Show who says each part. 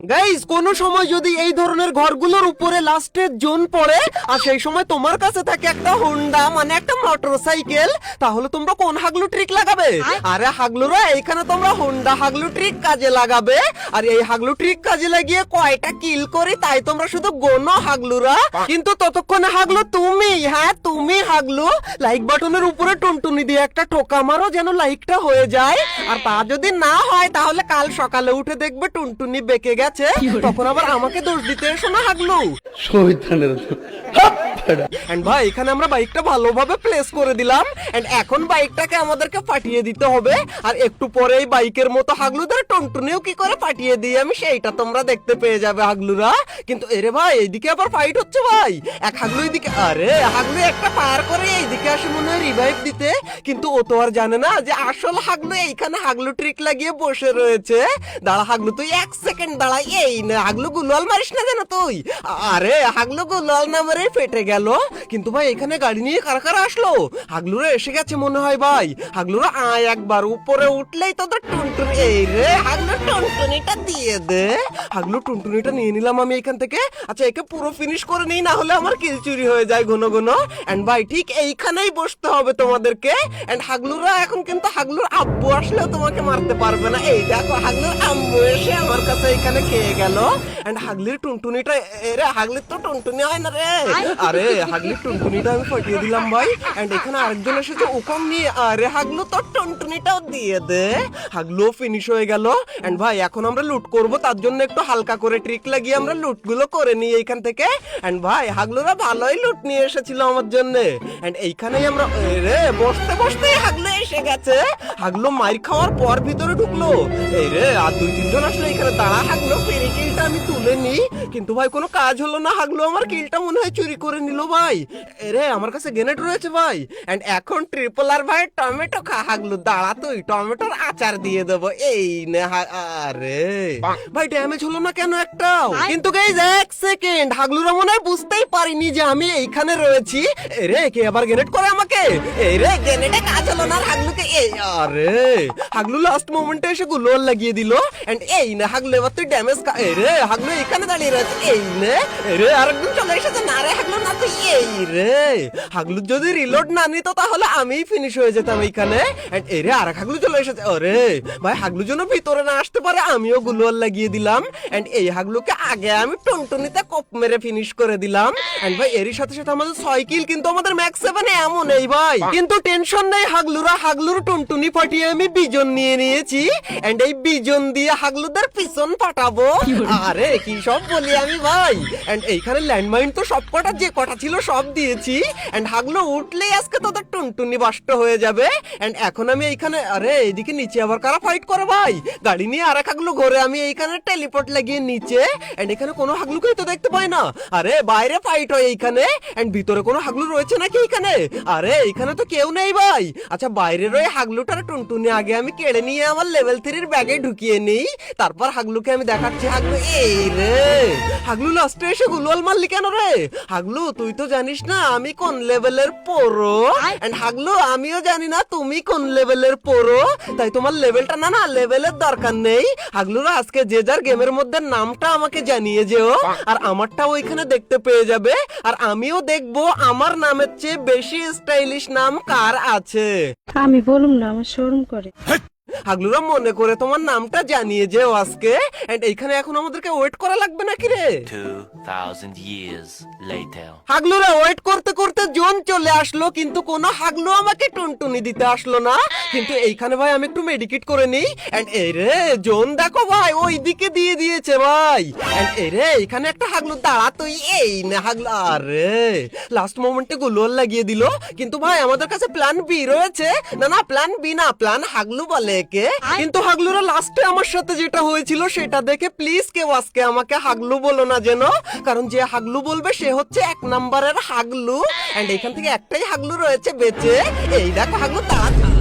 Speaker 1: Guys কোন সময় যদি এই ধরনের ঘরগুলোর উপরে লাস্টের জোন পড়ে আর সেই সময় তোমার কাছে থাকে একটা হোন্ডা মানে একটা মোটরসাইকেল, তাহলে তোমরা কোন হাগলু ট্রিক লাগাবে? আরে হাগলুরা, এখানে তোমরা হোন্ডা হাগলু ট্রিক কাজে লাগাবে। আর এই হাগলু ট্রিক কাজে লাগিয়ে কয়টা কিল করি তাই তোমরা শুধু গোনো হাগলুরা। কিন্তু ততক্ষণে হাগলু তুমি, হ্যাঁ তুমি হাগলু, লাইক বাটনের উপরে টুনটুনি দিয়ে একটা ঠোকা মারো যেন লাইকটা হয়ে যায়। আর তা যদি না হয় তাহলে কাল সকালে উঠে দেখবে টুনটুনি বেঁকে গেছে, তখন আবার আমাকে দোষ দিতে এসো না হাগলু। এন্ড ভাই এখানে আমরা বাইকটা ভালোভাবে প্লেস করে দিলাম। এন্ড এখন বাইকটাকে আমাদেরকে পাঠিয়ে দিতে হবে। আর একটু পরে এই বাইকের মতো হাগলুদের টুনটুনিও কি করে পাঠিয়ে দিই আমি সেইটা তোমরা দেখতে পেয়ে যাবে হাগলুরা। কিন্তু এরে ভাই এইদিকে আবার ফাইট হচ্ছে ভাই। এক হাগলু এইদিকে, আরে হাগলু একটা পার করে এইদিকে আসে মনে হয় রিভাইভ দিতে, কিন্তু ও তো আর জানে না যে আসল হাগলু এইখানে হাগলু ট্রিক লাগিয়ে বসে রয়েছে। দাঁড়া হাগলু, তুই 1 সেকেন্ড দাঁড়া। এই না হাগলু, গুলাল মারিস না যেন তুই। আরে হাগলু গুলাল না মেরে ফেটে গেল। কিন্তু ভাই এখানে গাড়ি নিয়ে কারা কারা আসলো? হাগলুরা এসে গেছে মনে হয় ভাই। হাগলুরা আয়, একবার উপরে উঠলেই তোদের টুনটুনি। এই রে হাগলু, টুনটুনিটা দিয়ে দে। হাগলু টুনটুনিটা নিয়ে নিলাম আমি এখান থেকে। আচ্ছা একে পুরো ফিনিশ করে নেই, না হলে আমার কিল চুরি হয়ে যায় ঘন ঘন। এন্ড ভাই ঠিক এইখানেই বসতে হবে তোমাদেরকে। এন্ড হাগলুরা এখন কিন্তু হাগলুর আব্বু আসলেও তোমাকে মারতে পারবে না। এই দেখো হাগলুর আম্মু এসে আমার কাছে এখানে খেয়ে গেল। এন্ড হাগলির টুনটুনিটা, এরে হাগলির তো টুনটুনি হয় না রে। আরে হাগলির টুনটুনিটা আমি ফাটিয়ে দিলাম ভাই। এন্ড এখানে আরেকজন এসেছে উকম নিয়ে। আরে হাগলু তোর টুনটুনিটাও দিয়ে দে। হাগলু ফিনিশ হয়ে গেল। এন্ড ভাই এখন আমরা লুট করব, তার জন্য একটু হালকা করে ট্রিক লাগিয়ে আমরা লুট গুলো করে নিই এইখান থেকে। এন্ড ভাই হাগলুরা ভালোই লুট নিয়ে এসেছিল আমার জন্য। এন্ড এইখানেই আমরা, রে বসতে বসতে হাগলু এসে গেছে। হাগলু মাইর খাওয়ার পর ভিতরে ঢুকলো। এই রে আর 2-3 জন আসলে এখানে। দাঁড়া হাগলু, ফেরি কিলটা আমি তুলে নি, কিন্তু ভাই কোনো কাজ হলো না। হাগলু আমার কিলটা মনে হয় চুরি করে নিল ভাই। এরে আমার কাছে গ্রেনেড রয়েছে ভাই। এন্ড এখন ট্রিপল আর ভাই টমেটো খা হাগলু। দাঁড়া তুই টমেটোর আচার দিয়ে দেবো। এই নে আরে ভাই ড্যামেজ হলো না কেন একটাও? কিন্তু গাইস 1 সেকেন্ড, হাগলুরা মনে হয় বুঝতেই পারিনি যে আমি এইখানে রয়েছি। এরে কে আবার গ্রেনেড করে আমাকে? এই রে গ্রেনেডে কাজ হলো না হাগলুকে। এই আরে হাগলু লাস্ট মোমেন্টে এসে গুলোল লাগিয়ে দিল। এন্ড এই না হাগলু এবার তুই ড্যামেজ খা। এই রে হাগলু এখানে দাঁড়িয়ে রয়েছে। এই নে রে আরেকজন চলে এসেছে। না রে হাগলু না তুই। এই রে হাগলু যদি রিলোড না নিত তাহলে আমিই ফিনিশ হয়ে যেতাম এইখানে। এন্ড এই রে আরেক হাগলু চলে এসেছে। আরে ভাই হাগলু যেন ভিতরে না আসতে পারে আমিও গুলোল লাগিয়ে দিলাম। এন্ড এই হাগলুকে আগে আমি টুনটুনিতে কোপ মেরে ফিনিশ করে দিলাম। এন্ড ভাই এরই সাথে সাথে আমাদের 6 কিল, কিন্তু আমাদের ম্যাক্স 7 এমন এই ভাই। কিন্তু টেনশন নেই হাগলুরা, হাগলুর টুনটুনি ফাটিয়ে আমি বিজন নিয়ে নিয়েছি। এন্ড এই বিজন দিয়ে হাগলুদের পিছন ফাটাবো। আরে কি সব বলি আমি ভাই। এন্ড এইখানে ল্যান্ডমাইন তো সব কটা যে কটা ছিল সব দিয়েছি। এন্ড হাগলু উঠলেই আজকে তোদের টুনটুনি বাষ্ট হয়ে যাবে। এন্ড এখন আমি এইখানে, আরে এইদিকে নিচে আবার কারা ফাইট করে ভাই? গাড়ি নিয়ে আরেক হাগলু ঘরে, আমি এইখানে টেলিপোর্ট লাগিয়ে নিচে। এন্ড এখানে কোনো হাগলুকেই তো দেখতে পাই না। আরে বাইরে ফাইট হয় এইখানে। এন্ড ভিতরে কোনো হাগলু রয়েছে নাকি এইখানে? আরে এইখানে তো কেউ নেই ভাই। আচ্ছা বাইরের ওই হাগলুটার টুনটুনি আগে আমি কেড়ে নিয়ে আমার লেভেল 3 ব্যাগে ঢুকিয়ে নিই, তারপর হাগলুকে আমি দেখাচ্ছি। হাগলু এই রে হাগলু লাস্টে এসে গুলওয়াল মারলি কেন রে? হাগলু তুই তো জানিস না আমি কোন লেভেলের প্রো। এন্ড হাগলু আমিও জানি না তুমি কোন লেভেলের প্রো, তাই তোমার লেভেলটা না না লেভেলের দরকার নেই। হাগলুরা আজকে যে যার গেমের মধ্যে নামটা আমাকে জানিয়ে যেও, আর আমারটাও ওইখানে দেখতে পেয়ে যাবে। আর আমিও দেখবো আমার নামের চেয়ে বেশি স্টাইলিশ নাম কার আছে।
Speaker 2: আমি বলুম না, আমার শরম করে।
Speaker 1: হাগলুরা মনে করে তোমার নামটা জানিয়ে যেও আজকে। এন্ড এইখানে এখন আমাদেরকে ওয়েট করা লাগবে নাকি রে?
Speaker 3: 2000 years later.
Speaker 1: হাগলুরা ওয়েট করতে করতে জোন চলে আসলো, কিন্তু কোনো হাগলু আমাকে টুনটুনি দিতে আসলো না। কিন্তু এইখানে ভাই আমি একটু মেডিকেট করে নিই। এন্ড এই রে জোন দেখো ভাই ওই দিকে দিয়ে দিয়েছে ভাই। এন্ড এই রে এখানে একটা হাগলু। দাঁড়া তুই। এই না হাগলু, আরে লাস্ট মোমেন্টে গুলোল লাগিয়ে দিল। কিন্তু ভাই আমাদের কাছে প্ল্যান বি রয়েছে। না না প্ল্যান বি না, প্ল্যান হাগলু বলে একে। কিন্তু হাগলুরা লাস্টে আমার সাথে যেটা হয়েছিল সেটা দেখে প্লিজ কেউ আজকে আমাকে হাগলু বলো না যেন, কারণ যে হাগলু বলবে সে হচ্ছে 1 নম্বরের হাগলু। এন্ড এখান থেকে একটাই হাগলু রয়েছে বেঁচে। এই দেখো হাগলু, তাড়াতাড়ি